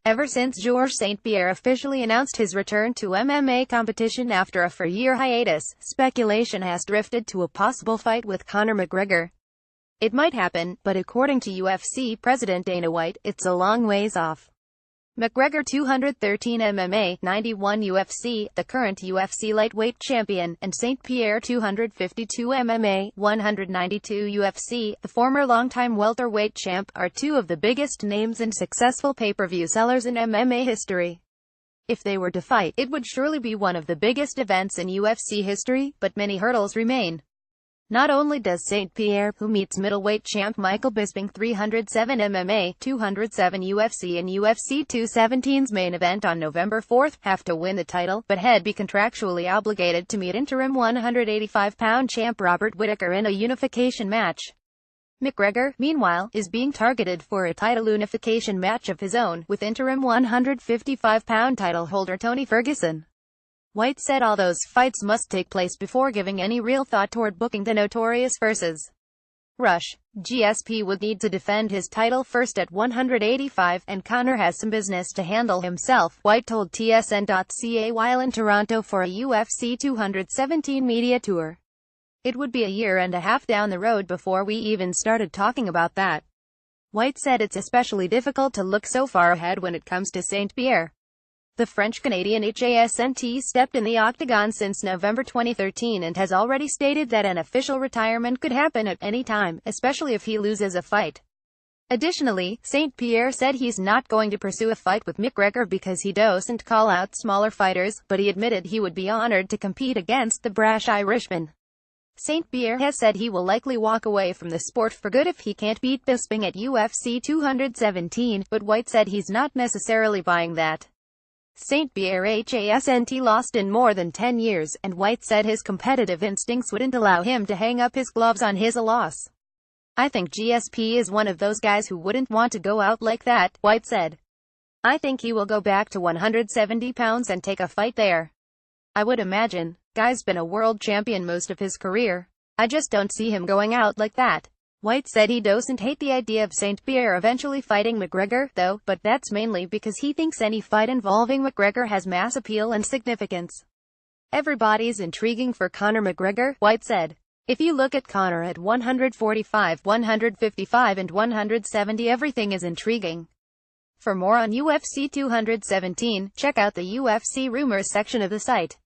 Ever since Georges StPierre officially announced his return to MMA competition after a four-year hiatus, speculation has drifted to a possible fight with Conor McGregor. It might happen, but according to UFC President Dana White, it's a long ways off. McGregor 213 MMA, 91 UFC, the current UFC lightweight champion, and StPierre 252 MMA, 192 UFC, the former longtime welterweight champ, are two of the biggest names and successful pay-per-view sellers in MMA history. If they were to fight, it would surely be one of the biggest events in UFC history, but many hurdles remain. Not only does StPierre, who meets middleweight champ Michael Bisping 307 MMA, 207 UFC and UFC 217's main event on November 4, have to win the title, but he'd be contractually obligated to meet interim 185-pound champ Robert Whittaker in a unification match. McGregor, meanwhile, is being targeted for a title unification match of his own, with interim 155-pound title holder Tony Ferguson. White said all those fights must take place before giving any real thought toward booking the Notorious vs. Rush. GSP would need to defend his title first at 185, and Conor has some business to handle himself, White told TSN.ca while in Toronto for a UFC 217 media tour. It would be a year and a half down the road before we even started talking about that. White said it's especially difficult to look so far ahead when it comes to StPierre. The French-Canadian hasn't stepped in the octagon since November 2013 and has already stated that an official retirement could happen at any time, especially if he loses a fight. Additionally, StPierre said he's not going to pursue a fight with McGregor because he doesn't call out smaller fighters, but he admitted he would be honored to compete against the brash Irishman. StPierre has said he will likely walk away from the sport for good if he can't beat Bisping at UFC 217, but White said he's not necessarily buying that. StPierre hasn't lost in more than 10 years, and White said his competitive instincts wouldn't allow him to hang up his gloves on his loss. I think GSP is one of those guys who wouldn't want to go out like that, White said. I think he will go back to 170 pounds and take a fight there. I would imagine. Guy's been a world champion most of his career. I just don't see him going out like that. White said he doesn't hate the idea of StPierre eventually fighting McGregor, though, but that's mainly because he thinks any fight involving McGregor has mass appeal and significance. Everybody's intriguing for Conor McGregor, White said. If you look at Conor at 145, 155 and 170, everything is intriguing. For more on UFC 217, check out the UFC Rumors section of the site.